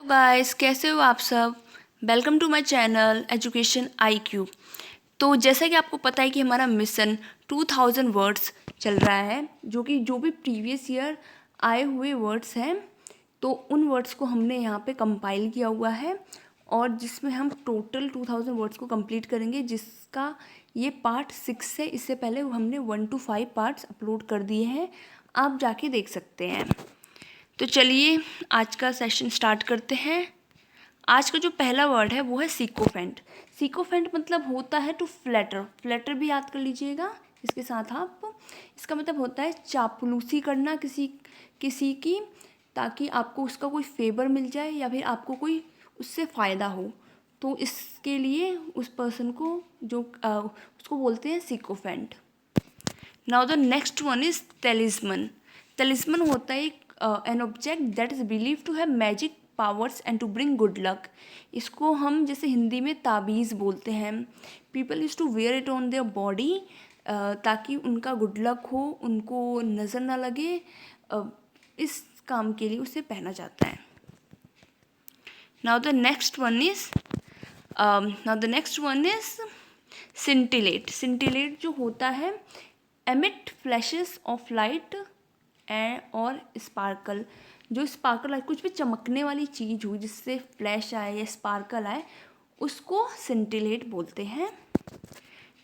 Guys, कैसे हो आप सब। Welcome to my channel education IQ। तो जैसा कि आपको पता है कि हमारा मिशन 2000 वर्ड्स चल रहा है, जो भी प्रीवियस ईयर आए हुए वर्ड्स हैं, तो उन वर्ड्स को हमने यहाँ पे कंपाइल किया हुआ है और जिसमें हम टोटल 2000 वर्ड्स को कंप्लीट करेंगे, जिसका ये पार्ट 6 है। इससे पहले हमने 1 to 5 पार्ट्स अपलोड कर दिए हैं, आप जाके देख सकते हैं। तो चलिए आज का सेशन स्टार्ट करते हैं। आज का जो पहला वर्ड है वो है सिकोफेंट। सिकोफेंट मतलब होता है टू फ्लैटर। फ्लैटर भी याद कर लीजिएगा इसके साथ आप। इसका मतलब होता है चापलूसी करना किसी की, ताकि आपको उसका कोई फेवर मिल जाए या फिर आपको कोई उससे फ़ायदा हो। तो इसके लिए उस पर्सन को उसको बोलते हैं sycophant. Now the next one is talisman. Talisman होता है an object that is believe to have magic powers and to bring good luck. इसको हम जैसे हिंदी में ताबीज़ बोलते हैं। People use to wear it on their body ताकि उनका गुड लक हो, उनको नज़र ना लगे। इस काम के लिए उसे पहना जाता है। Now the next one is scintillate. Scintillate जो होता है एमिट फ्लैशेस ऑफ लाइट और स्पार्कल। जो स्पार्कल लाइट, कुछ भी चमकने वाली चीज़ हो जिससे फ्लैश आए या स्पार्कल आए, उसको सिंटिलेट बोलते हैं।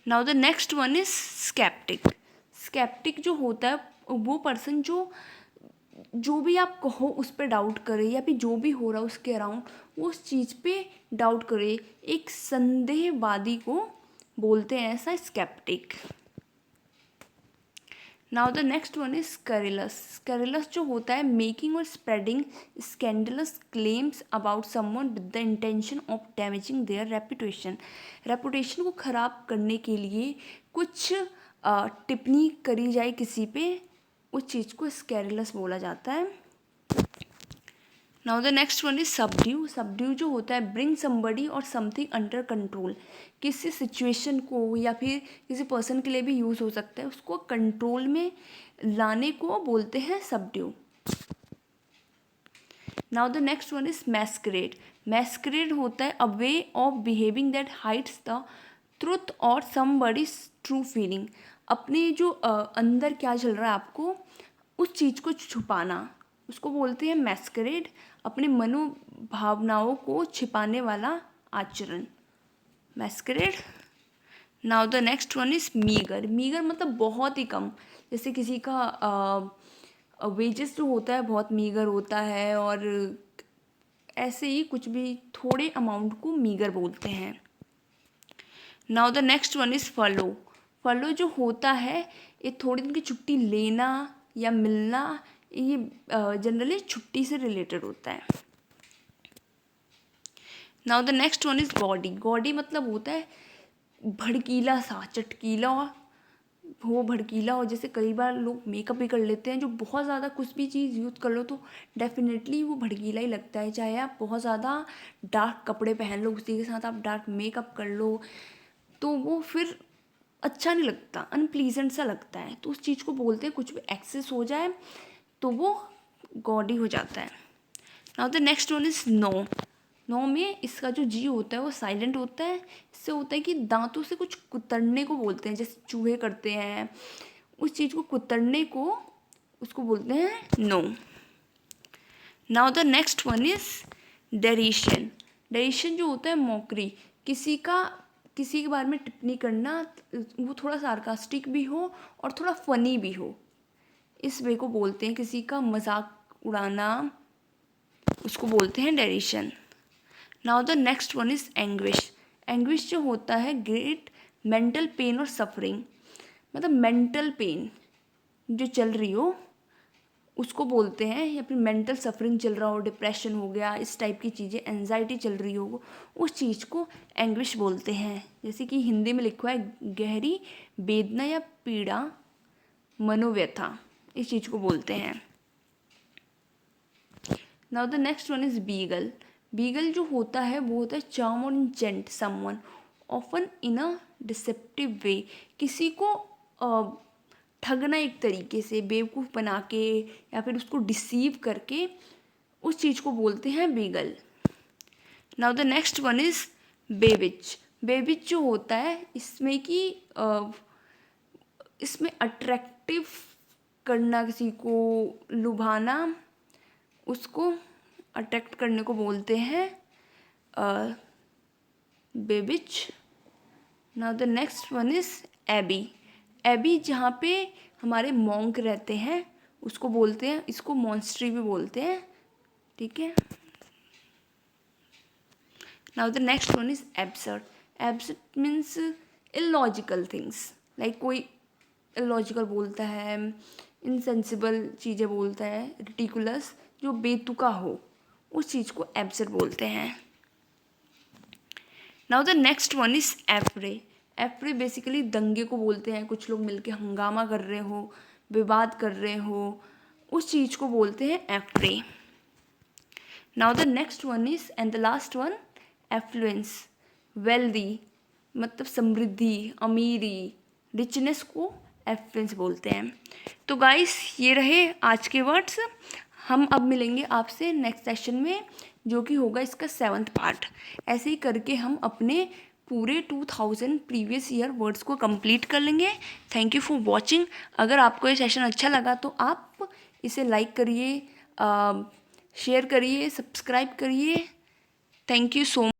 Now the next one is sceptic. Sceptic जो होता है वो पर्सन जो भी आप कहो उस पर डाउट करे, या फिर जो भी हो रहा है उसके अराउंड वो उस चीज़ पे डाउट करे। एक संदेहवादी को बोलते हैं ऐसा, sceptic. Now the next one is scurrilous. Scurrilous जो होता है मेकिंग और spreading scandalous claims about someone with the intention of damaging their reputation. Reputation को ख़राब करने के लिए कुछ टिप्पणी करी जाए किसी पे, उस चीज़ को स्कैरिलस बोला जाता है। Now the next one is subdue. Subdue जो होता है ब्रिंग समबडी और समथिंग अंडर कंट्रोल। किसी सिचुएशन को या फिर किसी पर्सन के लिए भी यूज़ हो सकता है, उसको कंट्रोल में लाने को बोलते हैं subdue. Now the next one is masquerade. Masquerade होता है a way of behaving that hides the truth और समबडीज ट्रू फीलिंग। अपने जो अंदर क्या चल रहा है आपको, उस चीज़ को छुपाना, उसको बोलते हैं मैस्करेड। अपने मनोभावनाओं को छिपाने वाला आचरण, massacred. Now the next one is meagre. Meagre मतलब बहुत ही कम। जैसे किसी का वेजेस जो होता है बहुत मीगर होता है, और ऐसे ही कुछ भी थोड़े अमाउंट को मीगर बोलते हैं। Now the next one is fallow. Fallow जो होता है ये थोड़ी दिन की छुट्टी लेना या मिलना, ये जनरली छुट्टी से रिलेटेड होता है। Now the next one is gaudy. Gaudy मतलब होता है भड़कीला सा, चटकीला हो, भड़कीला हो। जैसे कई बार लोग मेकअप भी कर लेते हैं, जो बहुत ज़्यादा कुछ भी चीज़ यूज़ कर लो तो डेफिनेटली वो भड़कीला ही लगता है। चाहे आप बहुत ज़्यादा डार्क कपड़े पहन लो, उसी के साथ आप डार्क मेकअप कर लो, तो वो फिर अच्छा नहीं लगता, अनप्लीजेंट सा लगता है। तो उस चीज़ को बोलते हैं, कुछ भी एक्सेस हो जाए तो वो गॉडी हो जाता है। Now the next one is no. No में इसका जो जी होता है वो साइलेंट होता है। इससे होता है कि दांतों से कुछ कुतरने को बोलते हैं, जैसे चूहे करते हैं, उस चीज़ को कुतरने को उसको बोलते हैं no. Now the next one is derision. Derision जो होता है मौकरी, किसी के बारे में टिप्पणी करना, वो थोड़ा सार्कास्टिक भी हो और थोड़ा फनी भी हो, इस वे को बोलते हैं। किसी का मजाक उड़ाना, उसको बोलते हैं derision. Now the next one is anguish. Anguish जो होता है ग्रेट मेंटल पेन और सफरिंग। मतलब मेंटल पेन जो चल रही हो उसको बोलते हैं, या फिर मेंटल सफरिंग चल रहा हो, डिप्रेशन हो गया, इस टाइप की चीज़ें, एंजाइटी चल रही हो, उस चीज़ को एंग्विश बोलते हैं। जैसे कि हिंदी में लिखा है गहरी वेदना या पीड़ा, मनोव्यथा, इस चीज़ को बोलते हैं। Now the next one is beguile. Beguile जो होता है वो होता है चार्म और enchant someone often in a deceptive way. किसी को ठगना एक तरीके से, बेवकूफ़ बना के या फिर उसको डिसीव करके, उस चीज़ को बोलते हैं beguile. Now the next one is bewitch. Bewitch जो होता है इसमें कि इसमें अट्रैक्टिव करना, किसी को लुभाना, उसको अट्रैक्ट करने को बोलते हैं bewitch. Now the next one is abbey. Abbey जहाँ पे हमारे मॉन्क रहते हैं उसको बोलते हैं, इसको मॉन्स्ट्री भी बोलते हैं, ठीक है। Now the next one is absurd. Absurd means illogical things, like कोई इलॉजिकल बोलता है, इनसेंसिबल चीज़ें बोलता है, रिटिकुलस, जो बेतुका हो, उस चीज़ को एब्सर्ड बोलते हैं। Now the next one is affray. Affray basically दंगे को बोलते हैं, कुछ लोग मिलके हंगामा कर रहे हो, विवाद कर रहे हो, उस चीज़ को बोलते हैं affray. Now the next one is and the last one affluence. Wealthy मतलब समृद्धि, अमीरी, रिचनेस को एफ्लुएंस बोलते हैं। तो गाइस ये रहे आज के वर्ड्स। हम अब मिलेंगे आपसे नेक्स्ट सेशन में, जो कि होगा इसका 7th पार्ट। ऐसे ही करके हम अपने पूरे 2000 प्रीवियस ईयर वर्ड्स को कंप्लीट कर लेंगे। Thank you for watching. अगर आपको ये सेशन अच्छा लगा तो आप इसे लाइक करिए, शेयर करिए, सब्सक्राइब करिए। Thank you so much.